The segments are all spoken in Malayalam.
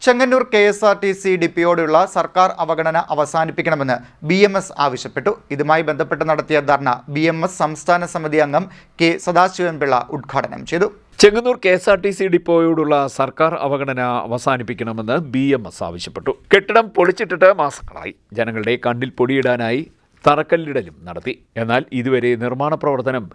ചെങ്ങന്നൂർ KSRTC ഡിപ്പോയോടുള്ള സർക്കാർ അവഗണന അവസാനിപ്പിക്കണമെന്ന് BMS ആവശ്യപ്പെട്ടു. ഇതുമായി ബന്ധപ്പെട്ട് നടത്തിയ ധർണ BMS സംസ്ഥാന സമിതി അംഗം K. സദാശിവൻപിള്ള ഉദ്ഘാടനം ചെയ്തു. ചെങ്ങന്നൂർ KSRTC ഡിപ്പോയോടുള്ള സർക്കാർ അവഗണന അവസാനിപ്പിക്കണമെന്ന് BMS ആവശ്യപ്പെട്ടു. കെട്ടിടം പൊളിച്ചിട്ടിട്ട് മാസങ്ങളായി. ജനങ്ങളുടെ കണ്ണിൽ പൊടിയിടാനായി തറക്കല്ലിടലും നടത്തി. എന്നാൽ ഇതുവരെ നിർമ്മാണ പ്രവർത്തനം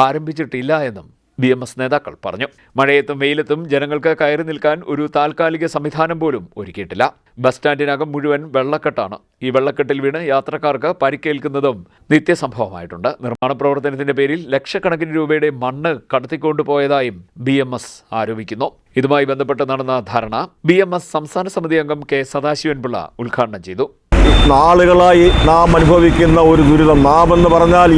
ആരംഭിച്ചിട്ടില്ല എന്നും BMS നേതാക്കൾ പറഞ്ഞു. മഴയത്തും വെയിലത്തും ജനങ്ങൾക്ക് കയറി നിൽക്കാൻ ഒരു താൽക്കാലിക സംവിധാനം പോലും ഒരുക്കിയിട്ടില്ല. ബസ് സ്റ്റാൻഡിനകം മുഴുവൻ വെള്ളക്കെട്ടാണ്. ഈ വെള്ളക്കെട്ടിൽ വീണ് യാത്രക്കാർക്ക് പരിക്കേൽക്കുന്നതും നിത്യസംഭവമായിട്ടുണ്ട്. നിർമ്മാണ പ്രവർത്തനത്തിന്റെ പേരിൽ ലക്ഷക്കണക്കിന് രൂപയുടെ മണ്ണ് കടത്തിക്കൊണ്ടുപോയതായും BMS ആരോപിക്കുന്നു. ഇതുമായി ബന്ധപ്പെട്ട് നടന്ന ധാരണ BMS സംസ്ഥാന സമിതി അംഗം K. സദാശിവൻപിള്ള ഉദ്ഘാടനം ചെയ്തു. നാളുകളായി നാം അനുഭവിക്കുന്ന ഒരു ദുരിതം. നാം എന്ന് പറഞ്ഞാൽ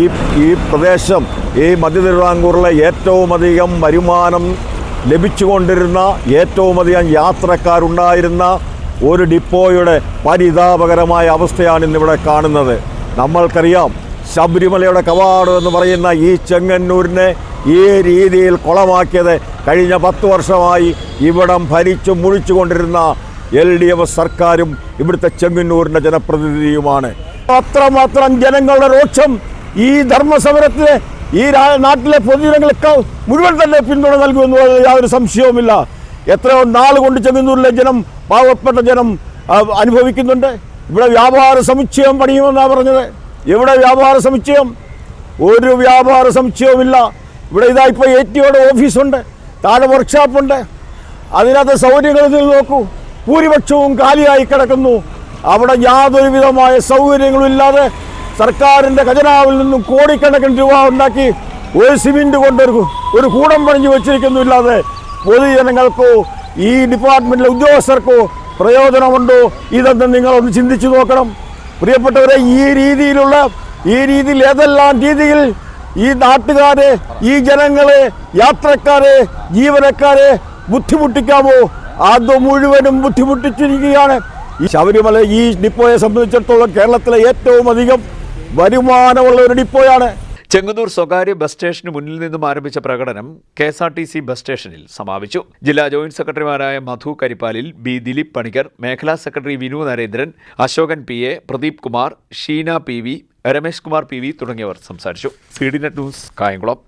ഈ പ്രദേശം, ഈ മധ്യ തിരുവിതാംകൂറിലെ ഏറ്റവും അധികം വരുമാനം ലഭിച്ചുകൊണ്ടിരുന്ന, ഏറ്റവും അധികം യാത്രക്കാരുണ്ടായിരുന്ന ഒരു ഡിപ്പോയുടെ പരിതാപകരമായ അവസ്ഥയാണ് ഇന്നിവിടെ കാണുന്നത്. നമ്മൾക്കറിയാം, ശബരിമലയുടെ കവാടം എന്ന് പറയുന്ന ഈ ചെങ്ങന്നൂരിനെ ഈ രീതിയിൽ കുളമാക്കിയത് കഴിഞ്ഞ 10 വർഷമായി ഇവിടം ഭരിച്ചു മുഴിച്ചുകൊണ്ടിരുന്ന LDF സർക്കാരും ഇവിടുത്തെ ചെങ്ങന്നൂരിൻ്റെ ജനപ്രതിനിധിയുമാണ്. അത്രമാത്രം ജനങ്ങളുടെ രോക്ഷം ഈ ധർമ്മസമരത്തിന് ഈ നാട്ടിലെ പൊതുജനങ്ങൾക്ക് മുഴുവൻ തന്നെ പിന്തുണ നൽകുമെന്നുള്ള യാതൊരു സംശയവുമില്ല. എത്രയോ നാൾ കൊണ്ട് ചെങ്ങന്നൂരിലെ ജനം, പാവപ്പെട്ട ജനം അനുഭവിക്കുന്നുണ്ട്. ഇവിടെ വ്യാപാര സമുച്ചയം പണിയുമെന്നാണ് പറഞ്ഞത്. ഇവിടെ വ്യാപാര സമുച്ചയം? ഒരു വ്യാപാര സമുച്ചയവുമില്ല. ഇവിടെ ഇതാ ഇപ്പോൾ ATOയുടെ ഓഫീസുണ്ട്, താഴെ വർക്ക്ഷോപ്പുണ്ട്. അതിനകത്ത് സൗകര്യങ്ങൾ നോക്കൂ, ഭൂരിപക്ഷവും കാലിയായി കിടക്കുന്നു. അവിടെ യാതൊരു വിധമായ സൗകര്യങ്ങളും ഇല്ലാതെ സർക്കാരിൻ്റെ ഖജനാവിൽ നിന്നും കോടിക്കണക്കിന് രൂപ ഉണ്ടാക്കി ഒരു സിമെൻറ്റ് കൊണ്ട് ഒരു കൂടം പണിഞ്ഞു വെച്ചിരിക്കുന്നില്ലാതെ പൊതുജനങ്ങൾക്കോ ഈ ഡിപ്പാർട്ട്മെൻറ്റിലെ ഉദ്യോഗസ്ഥർക്കോ പ്രയോജനമുണ്ടോ? ഇതൊന്നും നിങ്ങളൊന്ന് ചിന്തിച്ചു നോക്കണം. പ്രിയപ്പെട്ടവരെ, ഈ രീതിയിൽ ഏതെല്ലാം രീതിയിൽ ഈ നാട്ടുകാരെ, ഈ ജനങ്ങളെ, യാത്രക്കാരെ, ജീവനക്കാരെ ബുദ്ധിമുട്ടിക്കാമോ അത് മുഴുവനും ബുദ്ധിമുട്ടിച്ചിരിക്കുകയാണ്. ഈ ശബരിമല ഈ ഡിപ്പോയെ സംബന്ധിച്ചിടത്തോളം കേരളത്തിലെ ഏറ്റവും അധികം വരുമാനമുള്ള ഒരു ഡിപ്പോയാണ്. ചെങ്ങന്നൂർ സ്വകാര്യ ബസ് സ്റ്റേഷന് മുന്നിൽ നിന്നും ആരംഭിച്ച പ്രകടനം KSRTC ബസ് സ്റ്റേഷനിൽ സമാപിച്ചു. ജില്ലാ ജോയിന്റ് സെക്രട്ടറിമാരായ മധു കരിപ്പാലിൽ, B. ദിലീപ് പണിക്കർ, മേഖലാ secretary Vinu Narendran, Ashokan PA, Pradeep Kumar, Sheena PV, Ramesh Kumar PV തുടങ്ങിയവർ സംസാരിച്ചു. CDNet news, Kayamkulam.